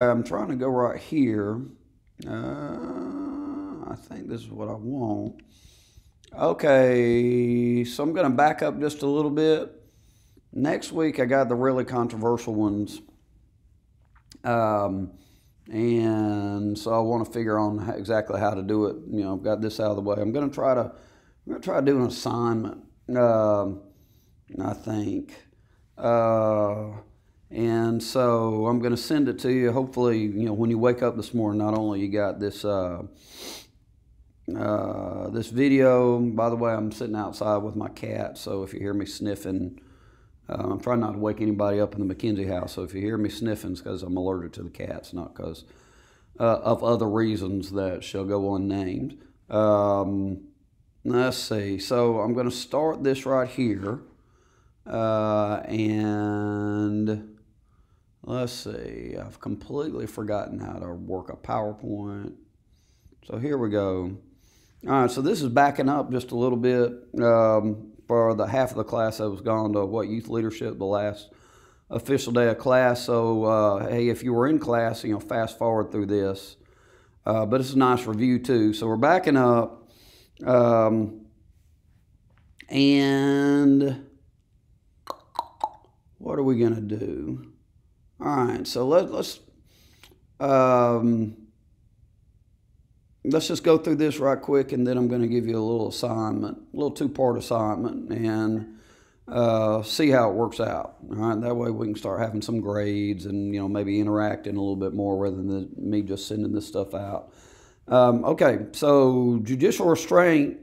I'm trying to go right here. I think this is what I want. Okay, so I'm going to back up just a little bit. Next week, I got the really controversial ones. Um, and so I want to figure on exactly how to do it. I've got this out of the way. I'm going to do an assignment. I think. Uh, and so I'm going to send it to you. Hopefully, when you wake up this morning, not only you got this video. By the way, I'm sitting outside with my cat, so if you hear me sniffing, I'm trying not to wake anybody up in the McKenzie house. So if you hear me sniffing, it's because I'm allergic to the cats, not because of other reasons that shall go unnamed. Let's see. So I'm going to start this right here. And let's see. I've completely forgotten how to work a PowerPoint. So here we go. All right, so this is backing up just a little bit for the half of the class that was gone to youth leadership, the last official day of class. So hey, if you were in class, fast forward through this. But it's a nice review too. So we're backing up, and what are we gonna do? All right, so let's just go through this right quick, and then I'm going to give you a little assignment, a little two-part assignment, and see how it works out. All right, that way we can start having some grades and maybe interacting a little bit more rather than me just sending this stuff out. Okay, so judicial restraint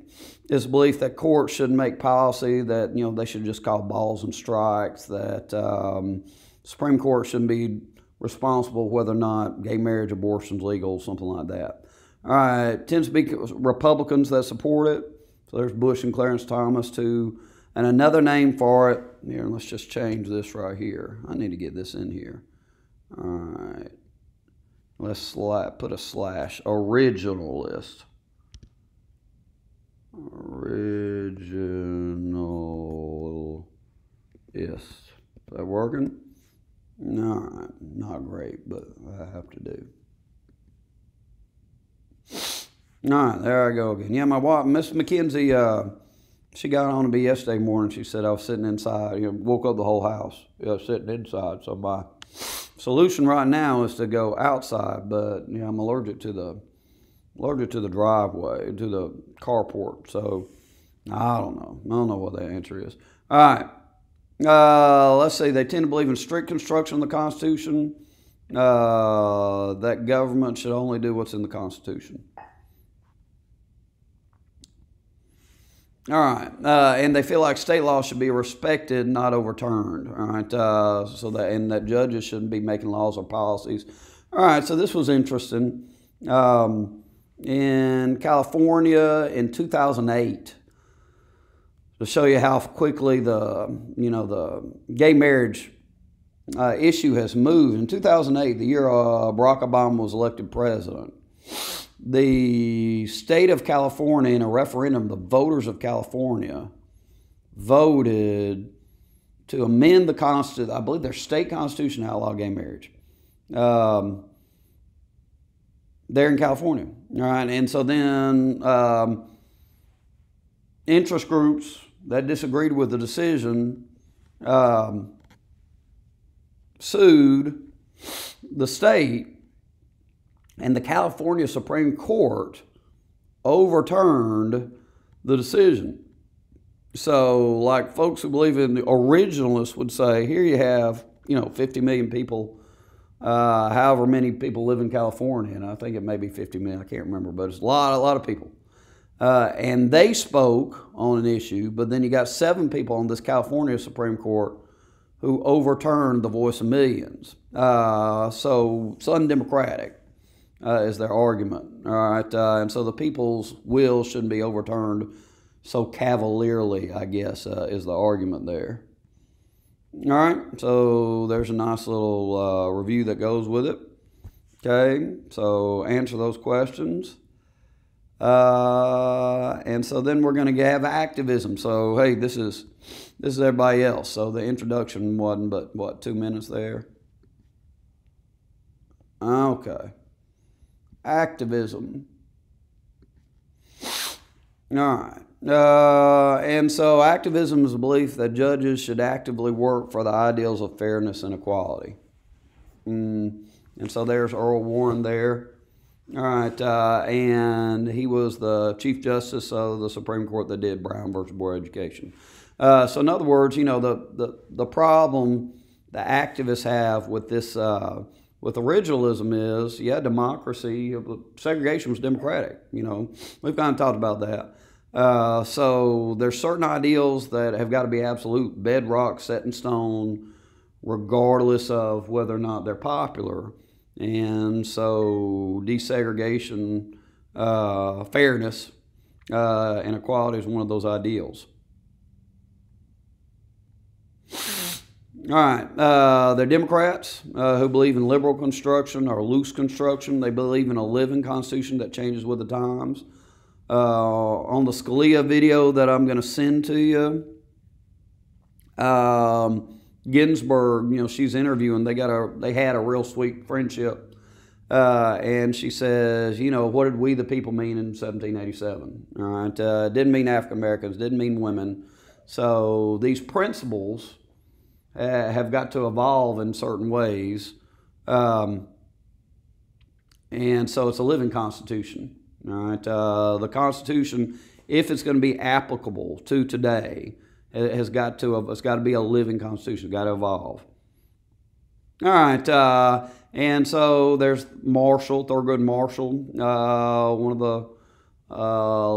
is the belief that courts should make policy that they should just call balls and strikes. That Supreme Court shouldn't be responsible whether or not gay marriage, abortion is legal, something like that. All right, tends to be Republicans that support it. So there's Bush and Clarence Thomas too. And another name for it, here, let's just change this right here. I need to get this in here. All right, let's put a slash, originalist. Originalist. Is that working? No, not great, but I have to do. All right, there I go again. Yeah, my wife, Miss McKenzie, she got on to me yesterday morning. She said I was sitting inside. Woke up the whole house. Sitting inside. So my solution right now is to go outside, but I'm allergic to the driveway, to the carport. So I don't know. I don't know what the answer is. All right. Let's see. They tend to believe in strict construction of the Constitution. That government should only do what's in the Constitution. All right, and they feel like state law should be respected, not overturned. All right, that judges shouldn't be making laws or policies. All right, so this was interesting. In California in 2008, to show you how quickly the gay marriage issue has moved. In 2008, the year Barack Obama was elected president, the state of California, in a referendum, the voters of California voted to amend the Constitution. I believe their state constitution to outlaw gay marriage. There in California. All right, and so then interest groups that disagreed with the decision sued the state, and the California Supreme Court overturned the decision. So, like folks who believe in the originalists would say, here you have, 50 million people, however many people live in California, and I think it may be 50 million, I can't remember, but it's a lot of people. And they spoke on an issue, but then you got 7 people on this California Supreme Court who overturned the voice of millions. So it's undemocratic. Is their argument. All right, and so the people's will shouldn't be overturned so cavalierly, I guess, is the argument there. All right, so there's a nice little review that goes with it. Okay, so answer those questions. And so then we're going to have activism. So, hey, this is everybody else. So the introduction wasn't but, 2 minutes there? Okay. Activism. All right. And so activism is a belief that judges should actively work for the ideals of fairness and equality. And so there's Earl Warren there. All right. And he was the Chief Justice of the Supreme Court that did Brown versus Board of Education. So in other words, you know, the problem the activists have with this, with originalism is, yeah, democracy, segregation was democratic, you know. We've kind of talked about that. So there's certain ideals that have got to be absolute bedrock, set in stone, regardless of whether or not they're popular. And so desegregation, fairness, and equality is one of those ideals. All right, they're Democrats who believe in liberal construction or loose construction. They believe in a living constitution that changes with the times. On the Scalia video that I'm going to send to you, Ginsburg, you know, she's interviewing. They had a real sweet friendship, and she says, you know, what did we the people mean in 1787? All right, didn't mean African Americans, didn't mean women. So these principles have got to evolve in certain ways, and so it's a living constitution. All right, the Constitution, if it's going to be applicable to today, it's got to be a living constitution. It's got to evolve. All right, and so there's Marshall, Thurgood Marshall, one of the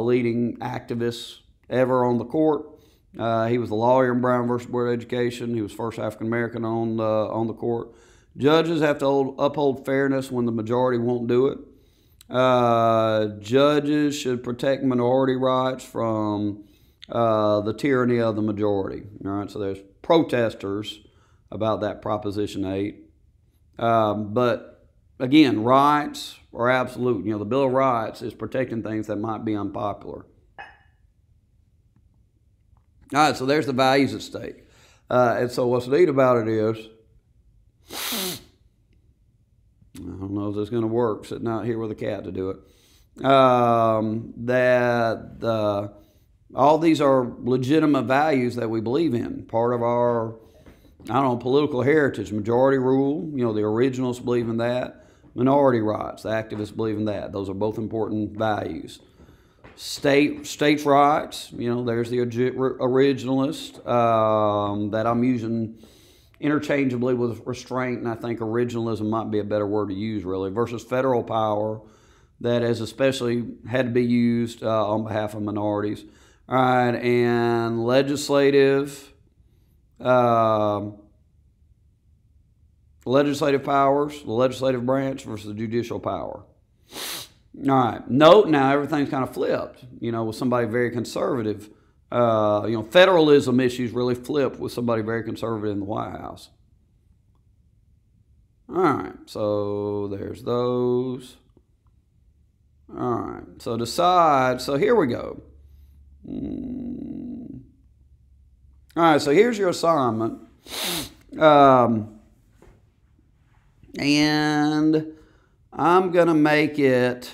leading activists ever on the court. He was the lawyer in Brown versus Board of Education. He was first African American on the court. Judges have to uphold fairness when the majority won't do it. Judges should protect minority rights from the tyranny of the majority. All right, so there's protesters about that Proposition 8. But again, rights are absolute. You know, the Bill of Rights is protecting things that might be unpopular. All right, so there's the values at stake. And so what's neat about it is, I don't know if this is going to work, sitting out here with a cat to do it, that all these are legitimate values that we believe in, part of our, I don't know, political heritage. Majority rule, you know, the originalists believe in that. Minority rights, the activists believe in that. Those are both important values. States' rights, you know, there's the originalist that I'm using interchangeably with restraint, and I think originalism might be a better word to use, really, versus federal power that has especially had to be used on behalf of minorities. All right, and legislative powers, the legislative branch versus the judicial power. All right. Note now everything's kind of flipped, you know, with somebody very conservative. You know, federalism issues really flip with somebody very conservative in the White House. All right. So there's those. All right. So decide. So here we go. All right. So here's your assignment. And I'm going to make it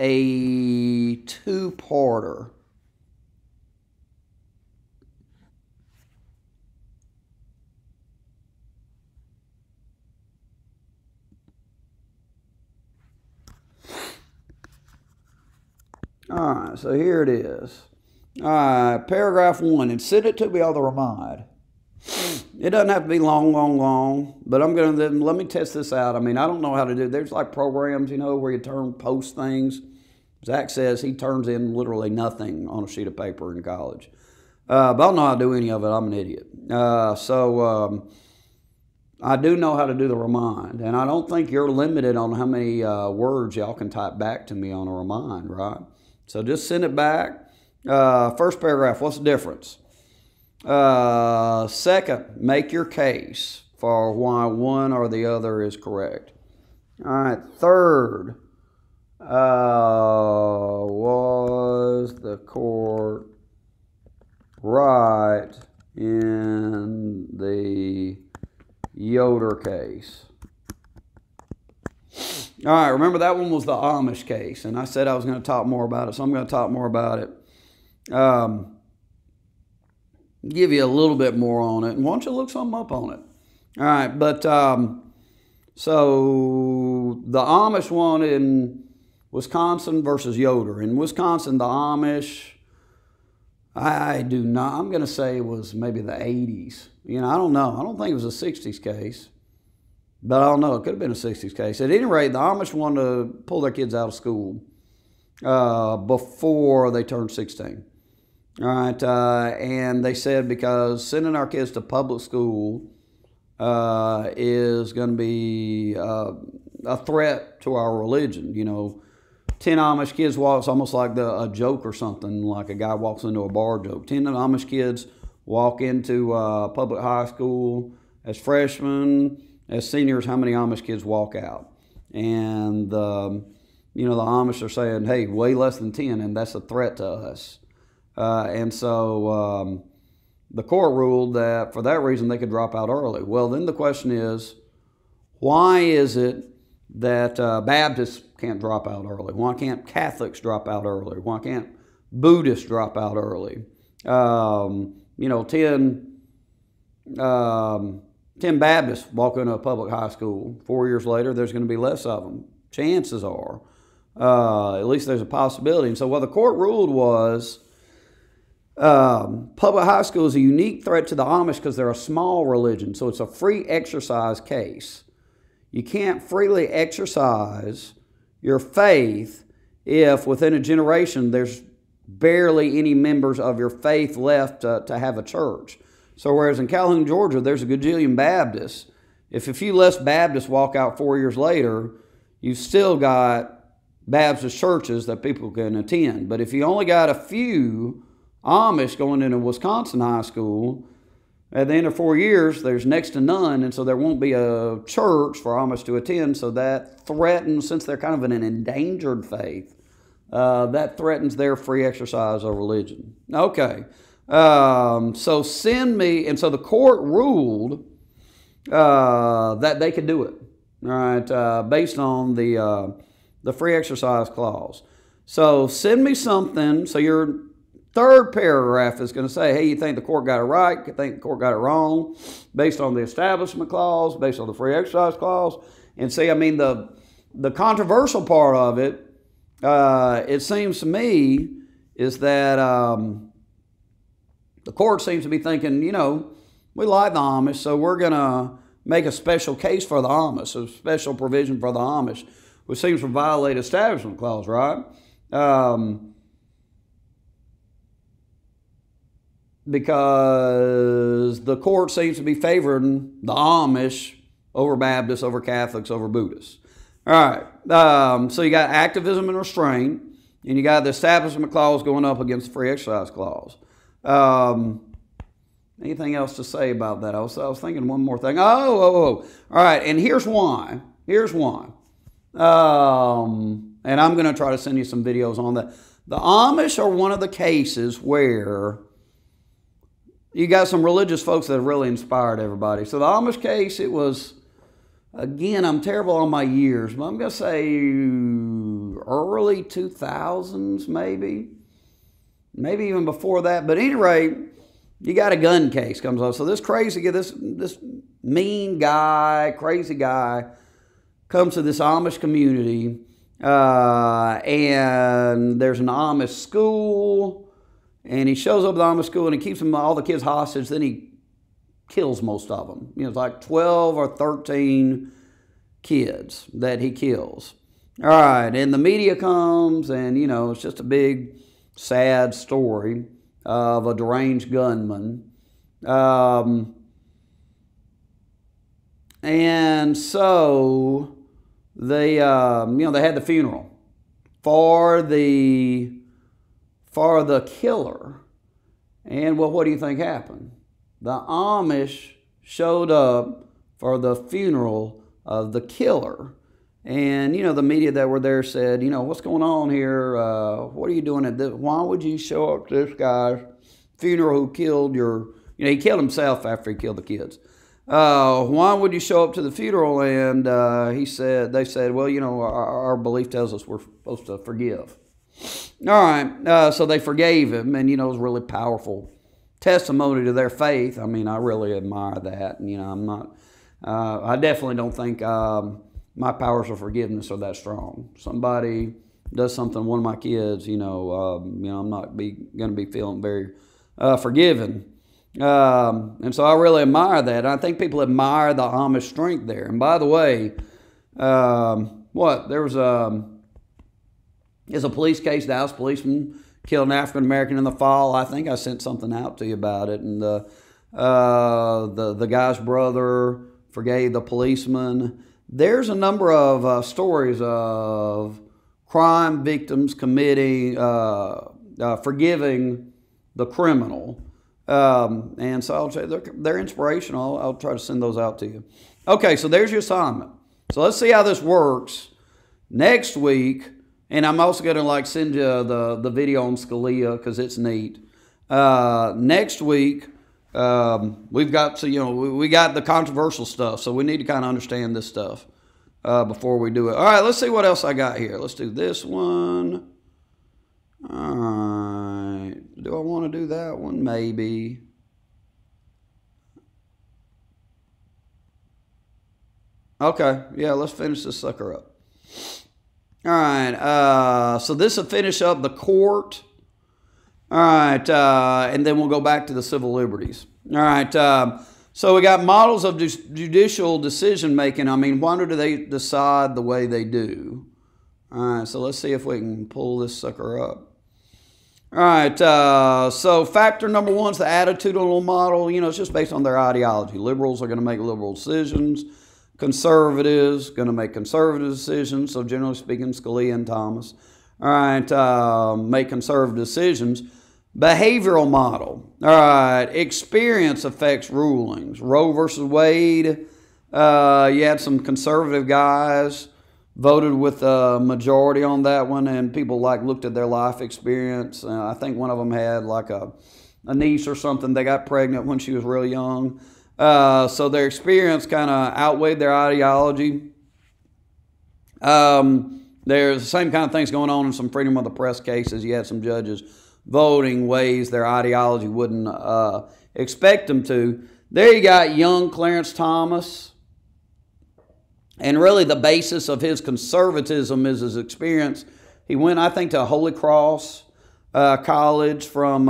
a two-parter. All right, so here it is. All right, paragraph 1, and send it to me on the remind. It doesn't have to be long, but I'm going to, let me test this out. I mean, I don't know how to do it. There's like programs, you know, where you post things. Zach says he turns in literally nothing on a sheet of paper in college. But I don't know how to do any of it. I'm an idiot. So I do know how to do the remind. And I don't think you're limited on how many words y'all can type back to me on a remind, right? So just send it back. First paragraph, what's the difference? Second, make your case for why one or the other is correct. All right. Third, was the court right in the Yoder case. All right, remember that one was the Amish case, and I said I was going to talk more about it, so I'm going to talk more about it. Give you a little bit more on it, and why don't you look something up on it? All right, but so the Amish one in Wisconsin versus Yoder. In Wisconsin, the Amish, I'm going to say it was maybe the 80s. You know, I don't know. I don't think it was a 60s case. But I don't know. It could have been a 60s case. At any rate, the Amish wanted to pull their kids out of school before they turned 16. All right. And they said because sending our kids to public school is going to be a threat to our religion. You know, 10 Amish kids walk, it's almost like a joke or something, like a guy walks into a bar joke. 10 Amish kids walk into public high school as freshmen. As seniors, how many Amish kids walk out? And, you know, the Amish are saying, hey, way less than 10, and that's a threat to us. And so the court ruled that for that reason they could drop out early. Well, then the question is, why is it that Baptists can't drop out early? Why can't Catholics drop out early? Why can't Buddhists drop out early? You know, 10 Baptists walk into a public high school. 4 years later, there's going to be less of them. Chances are. At least there's a possibility. And so what the court ruled was public high school is a unique threat to the Amish because they're a small religion. So it's a free exercise case. You can't freely exercise your faith if within a generation there's barely any members of your faith left to have a church. So whereas in Calhoun, Georgia, there's a gajillion Baptists, if a few less Baptists walk out 4 years later, you've still got Baptist churches that people can attend. But if you only got a few Amish going into Wisconsin high school, at the end of 4 years, there's next to none, and so there won't be a church for Amish to attend, so that threatens, since they're kind of an endangered faith, that threatens their free exercise of religion. Okay. So send me, and so the court ruled that they could do it, all right, based on the free exercise clause. So send me something. So your third paragraph is going to say, hey, you think the court got it right? You think the court got it wrong? Based on the establishment clause, based on the free exercise clause. And see, I mean, the controversial part of it, it seems to me, is that the court seems to be thinking, you know, we like the Amish, so we're going to make a special case for the Amish, a special provision for the Amish, which seems to violate establishment clause, right? Because the court seems to be favoring the Amish over Baptists, over Catholics, over Buddhists. All right, so you got activism and restraint, and you got the establishment clause going up against the free exercise clause. Anything else to say about that? I was thinking one more thing. All right, and here's why. Here's why. And I'm going to try to send you some videos on that. The Amish are one of the cases where you got some religious folks that have really inspired everybody. So the Amish case, it was, again, I'm terrible on my years, but I'm going to say early 2000s maybe. Maybe even before that. But at any rate, you got a gun case comes up. So this crazy, this mean guy, crazy guy, comes to this Amish community, and there's an Amish school, and he shows up at the Amish school, and he keeps them, all the kids hostage. Then he kills most of them. You know, it's like 12 or 13 kids that he kills. All right, and the media comes, and, you know, it's just a big, sad story of a deranged gunman. And so they, you know, they had the funeral for the killer. And well, what do you think happened? The Amish showed up for the funeral of the killer. And, you know, the media that were there said, you know, what's going on here? What are you doing at this? Why would you show up to this guy's funeral who killed your, you know, he killed himself after he killed the kids. why would you show up to the funeral? And they said, well, our belief tells us we're supposed to forgive. All right, so they forgave him, and, it was really powerful testimony to their faith. I mean, I really admire that. And, I'm not, I definitely don't think my powers of forgiveness are that strong. Somebody does something, one of my kids, I'm not going to be feeling very forgiven. And so I really admire that. I think people admire the Amish strength there. And by the way, there was a police case, Dallas policeman killed an African American in the fall. I think I sent something out to you about it. And the guy's brother forgave the policeman. There's a number of stories of crime victims forgiving the criminal. And so I'll say they're inspirational. I'll try to send those out to you. Okay, so there's your assignment. So let's see how this works next week. And I'm also going to send you the video on Scalia because it's neat. Next week, we've got we got the controversial stuff, so we need to kind of understand this stuff before we do it. All right, let's see what else I got here. Let's do this one. All right. Do I want to do that one? Maybe. Okay. Yeah, let's finish this sucker up. All right. So this will finish up the court. All right. And then we'll go back to the civil liberties. All right. So we got models of judicial decision making. I mean, why do they decide the way they do? All right. So let's see if we can pull this sucker up. All right, so factor number one is the attitudinal model. It's just based on their ideology. Liberals are going to make liberal decisions. Conservatives going to make conservative decisions. So generally speaking, Scalia and Thomas. All right, make conservative decisions. Behavioral model. All right, experience affects rulings. Roe versus Wade, you had some conservative guys voted with a majority on that one, and people looked at their life experience. I think one of them had a niece or something. They got pregnant when she was real young. So their experience kind of outweighed their ideology. There's the same kind of things going on in some freedom of the press cases. You had some judges voting ways their ideology wouldn't expect them to. There you got young Clarence Thomas. And really the basis of his conservatism is his experience. He went, I think, to Holy Cross College from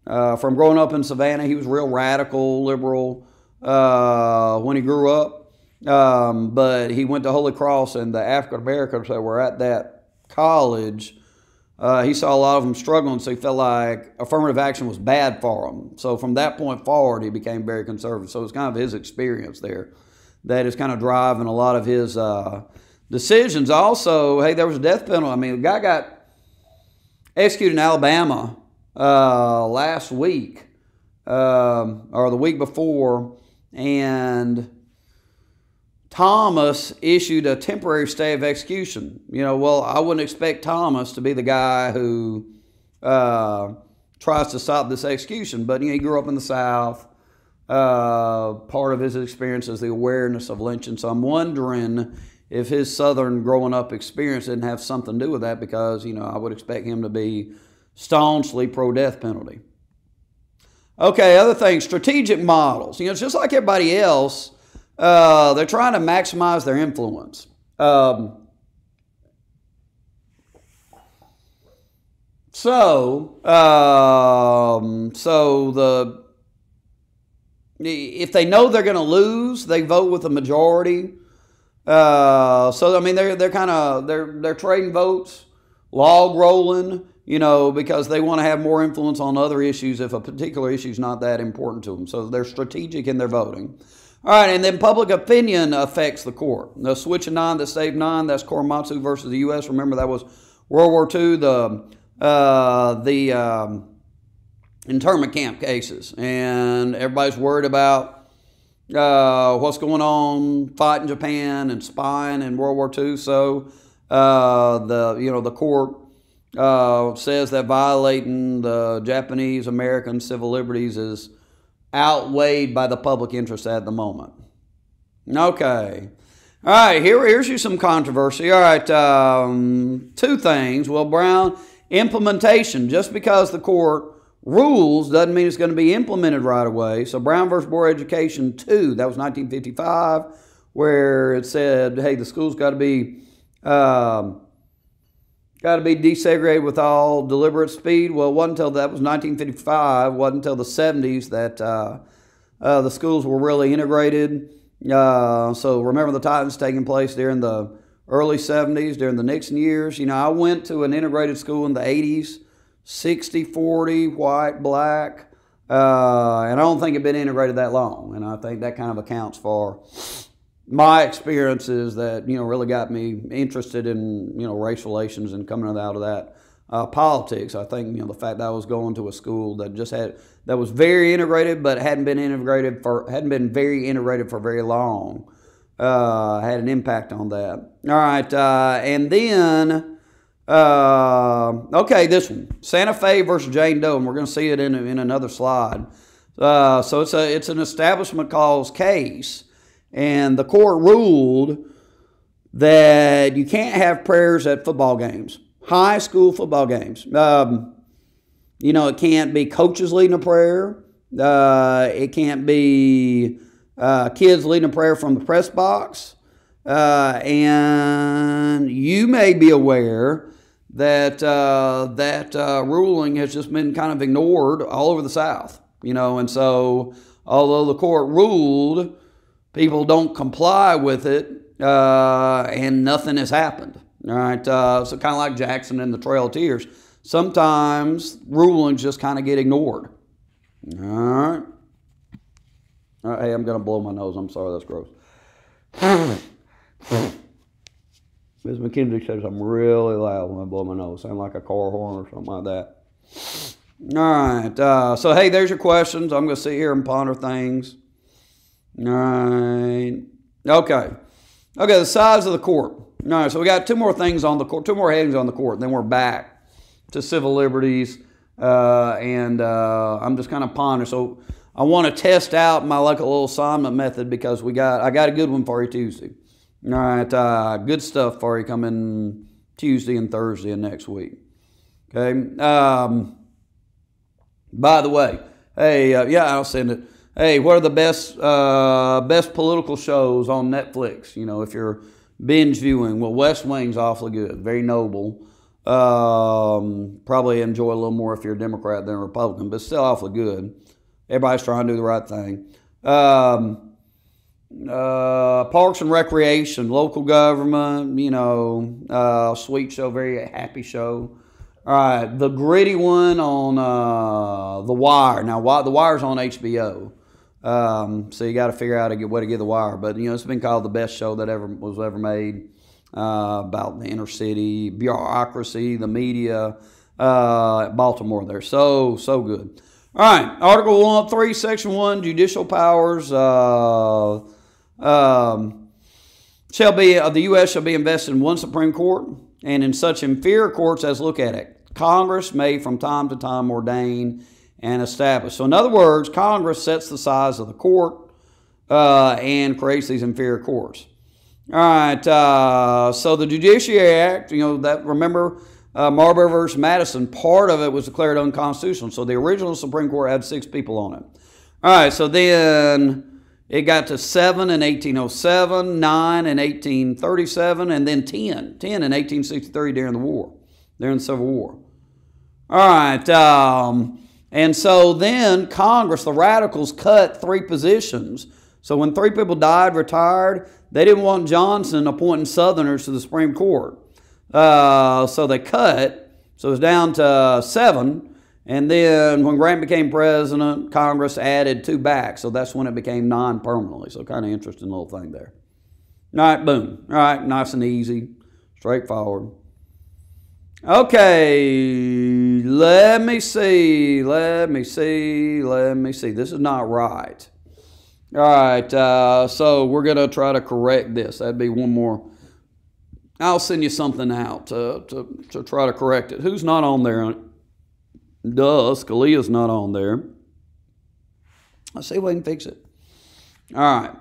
growing up in Savannah. He was real radical, liberal when he grew up. But he went to Holy Cross, and the African Americans that were at that college, he saw a lot of them struggling, so he felt like affirmative action was bad for them. So from that point forward, he became very conservative. So it's kind of his experience there that is kind of driving a lot of his decisions. Also, hey, there was a death penalty. I mean, the guy got executed in Alabama last week or the week before, and Thomas issued a temporary stay of execution. Well, I wouldn't expect Thomas to be the guy who tries to stop this execution, but he grew up in the South. Part of his experience is the awareness of lynching. So I'm wondering if his Southern growing up experience didn't have something to do with that, because, I would expect him to be staunchly pro-death penalty. Okay, other things, strategic models. It's just like everybody else. They're trying to maximize their influence. If they know they're going to lose, they vote with a majority. They're trading votes, log rolling, because they want to have more influence on other issues if a particular issue is not that important to them. So they're strategic in their voting. All right, and then public opinion affects the court. The switch of nine that saved nine, that's Korematsu versus the U.S. Remember, that was World War II, the internment camp cases, and everybody's worried about what's going on fighting Japan and spying in World War II. So the court says that violating the Japanese American civil liberties is outweighed by the public interest at the moment. Okay. All right, here's you some controversy. All right, two things. Well, Brown, implementation. Just because the court rules doesn't mean it's going to be implemented right away. So Brown versus Board of Education 2, that was 1955, where it said, hey, the school's got to be desegregated with all deliberate speed. Well, it wasn't until that was 1955, wasn't until the 70s that the schools were really integrated. So remember the Titans taking place during the early 70s, during the Nixon years. You know, I went to an integrated school in the 80s, 60-40, white, black, and I don't think it had been integrated that long. And I think that kind of accounts for my experiences that, you know, really got me interested in, you know, race relations and coming out of that politics. I think, you know, the fact that I was going to a school that that was very integrated, but hadn't been very integrated for very long, had an impact on that. All right, and then okay, this one, Santa Fe versus Jane Doe, and we're going to see it in another slide. So it's an establishment clause case. And the court ruled that you can't have prayers at football games, high school football games. You know, it can't be coaches leading a prayer. It can't be kids leading a prayer from the press box. And you may be aware that that ruling has just been kind of ignored all over the South. You know, and so although the court ruled, people don't comply with it, and nothing has happened. All right, so kind of like Jackson and the Trail of Tears. Sometimes rulings just kind of get ignored. All right. All right, hey, I'm going to blow my nose. I'm sorry, that's gross. Ms. McKenzie says I'm really loud when I blow my nose. Sound like a car horn or something like that. All right, so hey, there's your questions. I'm going to sit here and ponder things. All right. Okay, the size of the court. All right, so we got two more things on the court, two more headings on the court, then we're back to civil liberties, and I'm just kind of pondering. So I want to test out my like a little assignment method because I got a good one for you Tuesday. All right, good stuff for you coming Tuesday and Thursday of next week. Okay. By the way, hey, yeah, I'll send it. Hey, what are the best political shows on Netflix? You know, if you're binge viewing, well, West Wing's awfully good, very noble. Probably enjoy a little more if you're a Democrat than a Republican, but still awfully good. Everybody's trying to do the right thing. Parks and Recreation, local government, you know, sweet show, very happy show. All right, the gritty one on The Wire. Now, The Wire's on HBO. So you got to figure out a way to get The Wire. But, you know, it's been called the best show that was ever made about the inner city, bureaucracy, the media, Baltimore there. So good. All right, Article 103, Section 1, judicial powers the U.S. shall be invested in one Supreme Court and in such inferior courts as look at it. Congress may from time to time ordain and establish. So in other words, Congress sets the size of the court and creates these inferior courts. All right, so the Judiciary Act, you know, that remember Marbury versus Madison, part of it was declared unconstitutional. So the original Supreme Court had 6 people on it. All right, so then it got to 7 in 1807, 9 in 1837, and then 10 in 1863 during the Civil War. All right, and so then Congress, the radicals, cut 3 positions. So when 3 people died, retired, they didn't want Johnson appointing Southerners to the Supreme Court. So they cut, so it was down to 7. And then when Grant became president, Congress added 2 back. So that's when it became 9 permanently. So kind of interesting little thing there. All right, boom. All right, nice and easy, straightforward. Okay, let me see. This is not right. All right, so we're going to try to correct this. That'd be one more. I'll send you something out to try to correct it. Who's not on there? Duh, Scalia's not on there. Let's see if we can fix it. All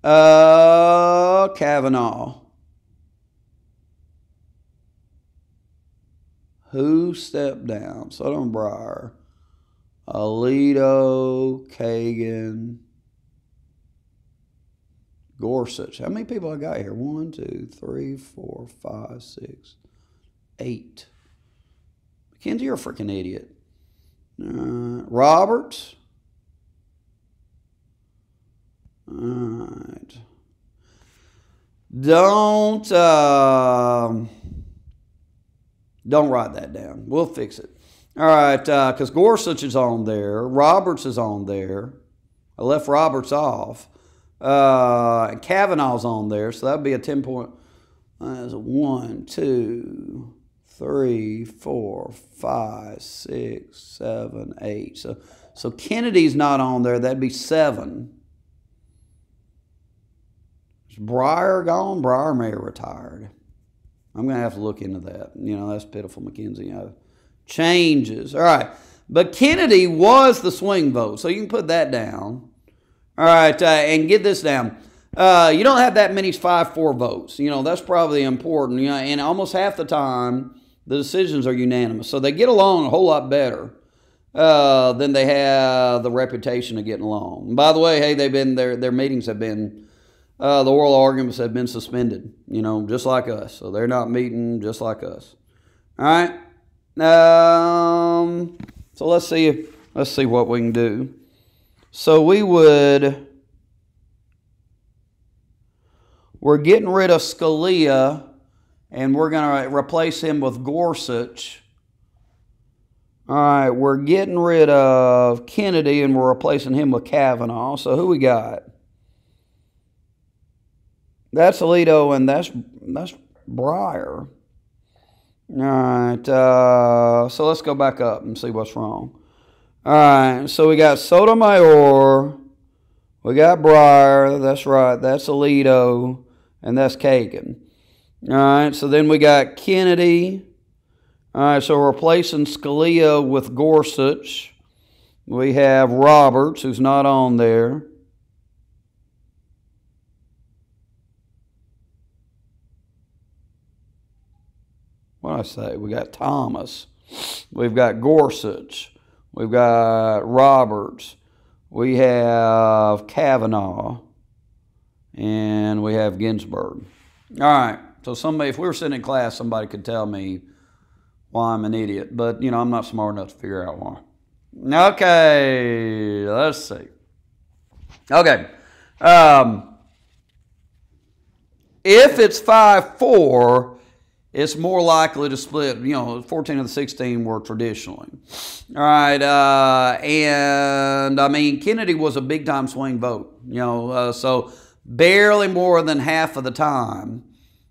right. Kavanaugh. Who stepped down? Sotomayor, Alito, Kagan, Gorsuch. How many people I got here? 1, 2, 3, 4, 5, 6, 8. Mackenzie, you're a freaking idiot. Roberts. All right. Don't write that down. We'll fix it. All right, because Gorsuch is on there. Roberts is on there. I left Roberts off. Kavanaugh's on there, so that would be a 10-point. That's a 1, 2, 3, 4, 5, 6, 7, 8. So Kennedy's not on there. That'd be 7. Is Breyer gone? Breyer may have retired. I'm going to have to look into that. You know, that's pitiful, Mackenzie. Changes. All right. But Kennedy was the swing vote, so you can put that down. All right, and get this down. You don't have that many 5-4 votes. You know, that's probably important. You know, and almost half the time, the decisions are unanimous. So they get along a whole lot better than they have the reputation of getting along. And by the way, hey, their meetings have been, the oral arguments have been suspended, you know, just like us. So they're not meeting just like us. All right. So let's see what we can do. So we're getting rid of Scalia, and we're going to replace him with Gorsuch. All right, we're getting rid of Kennedy, and we're replacing him with Kavanaugh. So who we got? That's Alito, and that's Breyer. All right, so let's go back up and see what's wrong. All right, so we got Sotomayor, we got Breyer, that's right, that's Alito, and that's Kagan. All right, so then we got Kennedy. All right, so we're replacing Scalia with Gorsuch. We have Roberts, who's not on there. What did I say? We got Thomas. We've got Gorsuch. We've got Roberts. We have Kavanaugh. And we have Ginsburg. All right. So somebody, if we were sitting in class, somebody could tell me why I'm an idiot. But, you know, I'm not smart enough to figure out why. Okay. Let's see. Okay. If it's 5-4... it's more likely to split. You know, 14 of the 16 were traditionally. All right, and I mean, Kennedy was a big-time swing vote. You know, so barely more than half of the time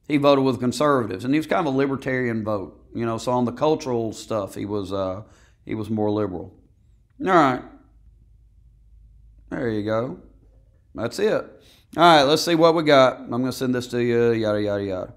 he voted with conservatives, and he was kind of a libertarian vote. You know, so on the cultural stuff, he was more liberal. All right, there you go. That's it. All right, let's see what we got. I'm going to send this to you. Yada yada yada.